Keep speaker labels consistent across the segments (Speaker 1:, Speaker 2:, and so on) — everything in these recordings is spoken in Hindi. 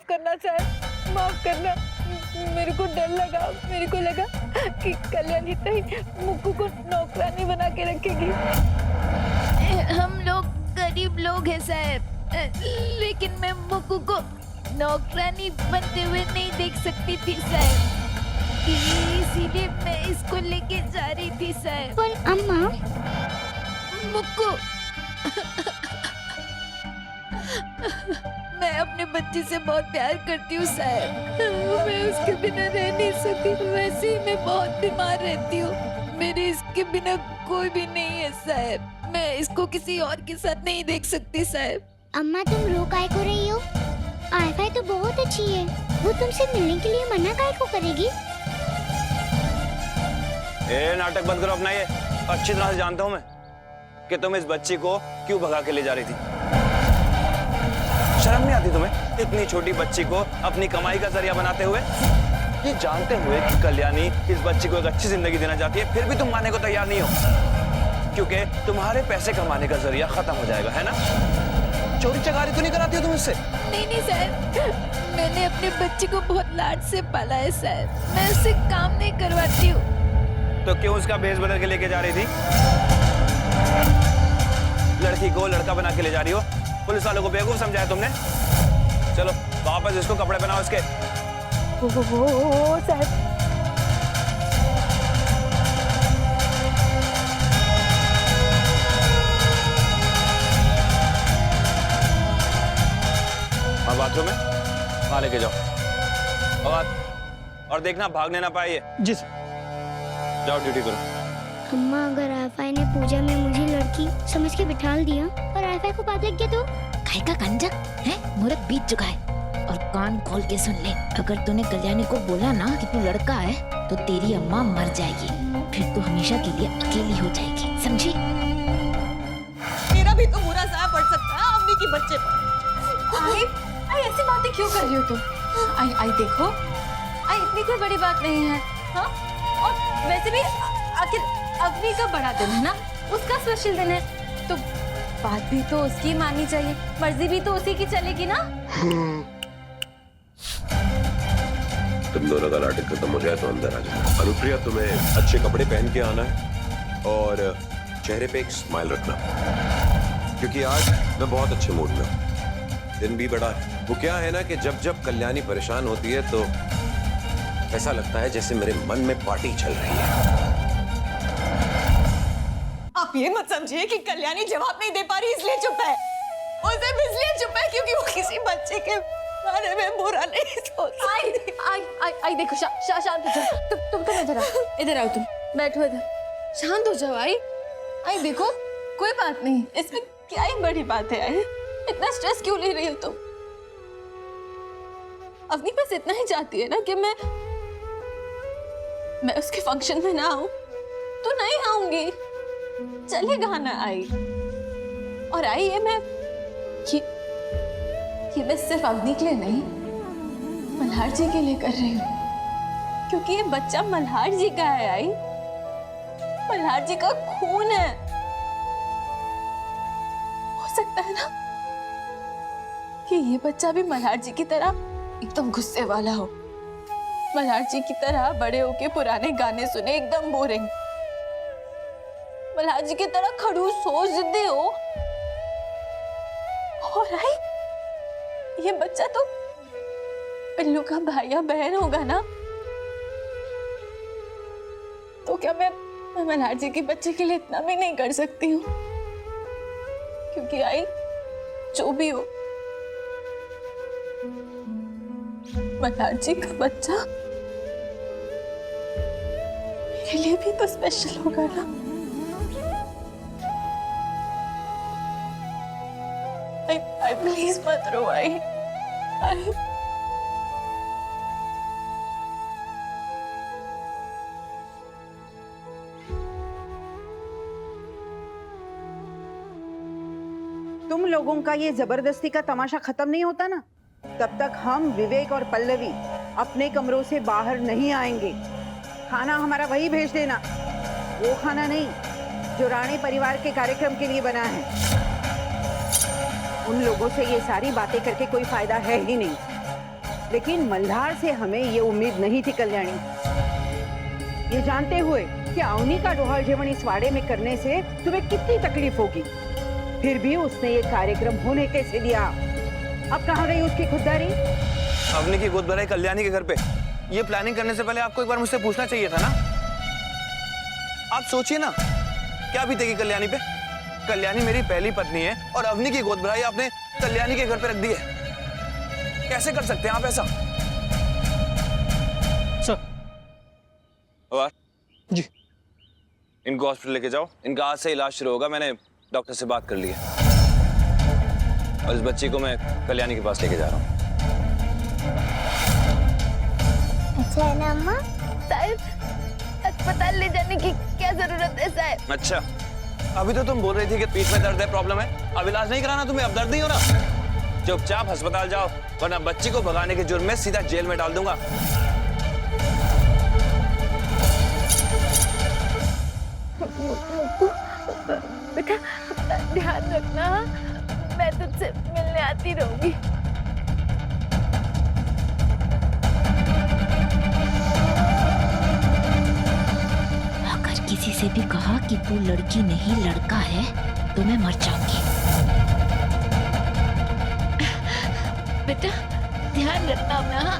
Speaker 1: माफ करना साहब, माफ करना। मेरे को डर लगा, मेरे को लगा कि कल्याणी ताई मुक्कू को नौकरानी बना के रखेगी। हम लोग गरीब लोग हैं साहब, लेकिन मैं मुक्कू को नौकरानी बनते हुए नहीं देख सकती थी साहब, इसीलिए मैं इसको लेके जा रही थी साहब।
Speaker 2: पर अम्मा,
Speaker 1: मुक्कू मैं अपने बच्चे से बहुत प्यार करती हूँ साहब, मैं उसके बिना रह नहीं सकती। वैसे ही मैं बहुत बीमार रहती हूँ, मेरे इसके बिना कोई भी नहीं है साहब। मैं इसको किसी और के साथ नहीं देख सकती साहब।
Speaker 2: अम्मा तुम रो काहे को रही हो? आईफाई तो बहुत अच्छी है, वो तुमसे मिलने के लिए मना काहे को करेगी?
Speaker 3: नाटक बंद करो अपना। ये अच्छी तरह से जानता हूँ मैं कि तुम इस बच्ची को क्यों भगा के ले जा रही थी। शर्म नहीं आती तुम्हें इतनी छोटी बच्ची को अपनी कमाई का जरिया बनाते हुए? ये जानते हुए कि कल्याणी इस बच्ची को एक अच्छी जिंदगी देना चाहती है, फिर भी तुम मानने को तैयार नहीं हो, क्योंकि तुम्हारे पैसे कमाने का जरिया खत्म हो जाएगा, है ना? चोरी चकारी तो नहीं कराती हो तुम इससे?
Speaker 1: नहीं नहीं सर, मैंने अपने बच्चे को बहुत लाड से पाला है सर, मैं उससे काम नहीं करवाती हूँ।
Speaker 3: तो क्यों उसका भेष बदल के लेके जा रही थी? लड़की को लड़का बना के ले जा रही हो? पुलिस वालों को बेवकूफ समझाया तुमने? चलो वापस इसको कपड़े पहनाओ इसके।
Speaker 1: साहब
Speaker 3: और बाथरूम में वहां लेके जाओ और देखना भागने ना पाए ये।
Speaker 4: जी सर।
Speaker 3: जाओ ड्यूटी करो।
Speaker 2: अम्मा अगर आईफाई ने पूजा में मुझे लड़की समझ के बिठा दिया और आईफाई को बात लग गया तो?
Speaker 5: काय का कंजक है, मुहूर्त बीत चुका है। और कान खोल के सुन ले, अगर तूने कल्याणी को बोला ना कि तू लड़का है तो तेरी अम्मा मर जाएगी, फिर तू हमेशा के लिए अकेली हो जाएगी, समझी?
Speaker 6: मेरा भी तो बुरा असर पड़ सकता है अम्मी की बच्चे पर। आई ऐसी बातें क्यों कर रही हो तुम? आई देखो, आई इतनी कोई बड़ी बात नहीं है। हाँ, और वैसे भी आखिर अग्नि का बड़ा दिन है ना, उसका स्पेशल दिन है, तो बात भी तो उसकी माननी चाहिए, मर्जी भी तो उसी की चलेगी ना।
Speaker 7: तुम दोनों का नाटक खत्म हो जाए तो अंदर आ जाओ। अनुप्रिया, तुम्हें अच्छे कपड़े पहन के आना है और चेहरे पे एक स्माइल रखना, क्योंकि आज मैं बहुत अच्छे मूड में हूँ। दिन भी बड़ा है। वो क्या है ना कि जब जब कल्याणी परेशान होती है तो ऐसा लगता है जैसे मेरे मन में पार्टी चल रही है।
Speaker 6: आप ये मत समझिए कि कल्याणी जवाब नहीं दे पा रही इसलिए चुप है। उसे इसलिए चुप है क्योंकि वो किसी बच्चे के बारे में बुरा नहीं सोचती। आई देखो, शांत हो जाओ। तुम इधर आओ, तुम बैठो इधर, शांत हो जाओ। आई देखो, कोई बात नहीं, इसमें क्या ही बड़ी बात है। आई इतना स्ट्रेस क्यों ले रही हो तुम? अवनी बस इतना ही चाहती है ना कि मैं उसके फंक्शन में ना आऊं, तो नहीं आऊंगी, चलेगा ना आई? और आई ये मैं सिर्फ अवनी के लिए नहीं, मल्हार जी के लिए कर रही हूँ, क्योंकि ये बच्चा मल्हार जी का है। आई मल्हार जी का खून है। हो सकता है ना कि ये बच्चा भी मल्हार जी की तरह एकदम गुस्से वाला हो, मल्हार जी की तरह बड़े होके पुराने गाने सुने एकदम बोरिंग, मल्हार जी की तरह खड़ूस हो, जिद्दी हो। और आई ये बच्चा तो पिल्लू का भाई या बहन होगा ना, तो क्या मैं मल्हार जी के बच्चे के लिए इतना भी नहीं कर सकती हूँ? क्योंकि आई जो भी हो, मल्हार जी का बच्चा मेरे लिए भी तो स्पेशल होगा ना। आई प्लीज मत रो। आई
Speaker 8: तुम लोगों का ये जबरदस्ती का तमाशा खत्म नहीं होता ना, तब तक हम विवेक और पल्लवी अपने कमरों से बाहर नहीं आएंगे। खाना हमारा वही भेज देना, वो खाना नहीं जो राणे परिवार के कार्यक्रम के लिए बना है। उन लोगों से ये सारी बातें करके कोई फायदा है ही नहीं। लेकिन मल्हार से हमें ये उम्मीद नहीं थी कल्याणी। ये जानते हुए कि अवनी का डोहाल जेवण इस वाड़े में करने से तुम्हें कितनी तकलीफ होगी, फिर भी उसने ये कार्यक्रम होने कैसे दिया? अब कहाँ गई उसकी खुददारी?
Speaker 3: अवनी की गोद भराई कल्याणी के घर पे, ये प्लानिंग करने से पहले आपको एक बार मुझसे पूछना चाहिए था ना। आप सोचिए ना, क्या बीतेगी कल्याणी पे? कल्याणी मेरी पहली पत्नी है और अवनी की गोद भराई आपने कल्याणी के घर पे रख दी है। कैसे कर सकते हैं आप ऐसा?
Speaker 4: सर।
Speaker 3: और
Speaker 4: जी।
Speaker 3: इनको हॉस्पिटल लेके जाओ, इनका आज से इलाज शुरू होगा। मैंने डॉक्टर से बात कर ली है और इस बच्ची को मैं कल्याणी के पास लेके जा रहा हूँ।
Speaker 2: अच्छा है ना अम्मा?
Speaker 1: साहब अस्पताल ले जाने की क्या जरूरत है साहब?
Speaker 3: अच्छा, अभी तो तुम बोल रही थी कि पीठ में दर्द है, प्रॉब्लम है। अब इलाज नहीं कराना तुम्हें? अब दर्द नहीं हो रहा? चुपचाप अस्पताल जाओ, वरना बच्ची को भगाने के जुर्म में सीधा जेल में डाल दूंगा।
Speaker 1: बेटा ध्यान रखना, मैं तुझसे मिलने आती रहूंगी।
Speaker 5: अगर किसी से भी कहा कि तू लड़की नहीं लड़का है तो मैं मर जाऊंगी।
Speaker 1: बेटा ध्यान रखना अपना। हाँ?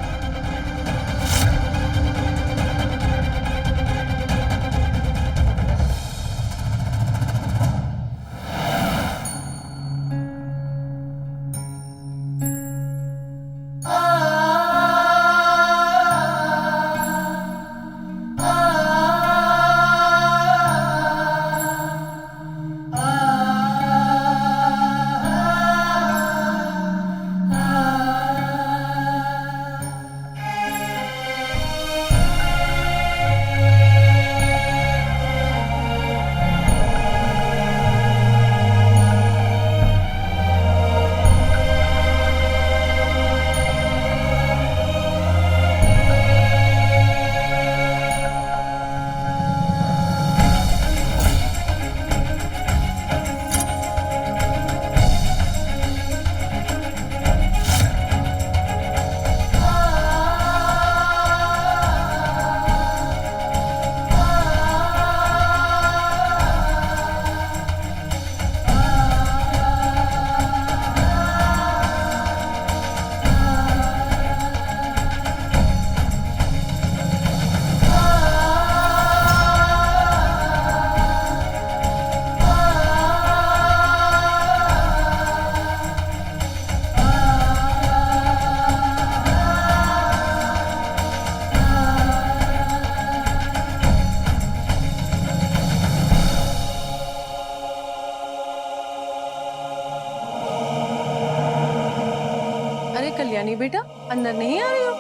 Speaker 6: कल्याणी बेटा, अंदर नहीं आ रही हो?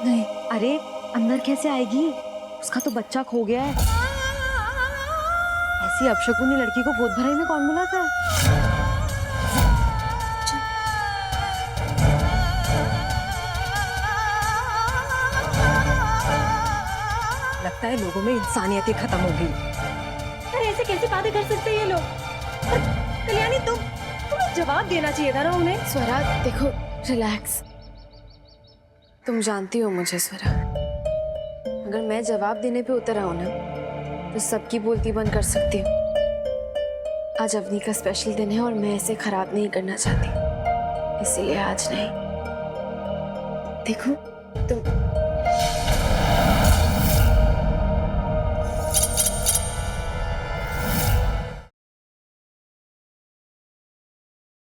Speaker 1: नहीं।
Speaker 6: अरे अंदर कैसे आएगी? उसका तो बच्चा खो गया है। ऐसी अपशकुनी लड़की को गोद भराई में कौन बुलाता है? लगता है लोगों में इंसानियत ही खत्म हो गई। अरे ऐसे कैसे बातें कर सकते हैं ये लोग? कल्याणी तुम्हें जवाब देना चाहिए था ना उन्हें।
Speaker 9: स्वरा देखो, रिलैक्स। तुम जानती हो मुझे स्वरा, अगर मैं जवाब देने पे उतर आऊं ना तो सबकी बोलती बंद कर सकती हूँ। आज अवनी का स्पेशल दिन है और मैं इसे खराब नहीं करना चाहती, इसीलिए आज नहीं। देखो तुम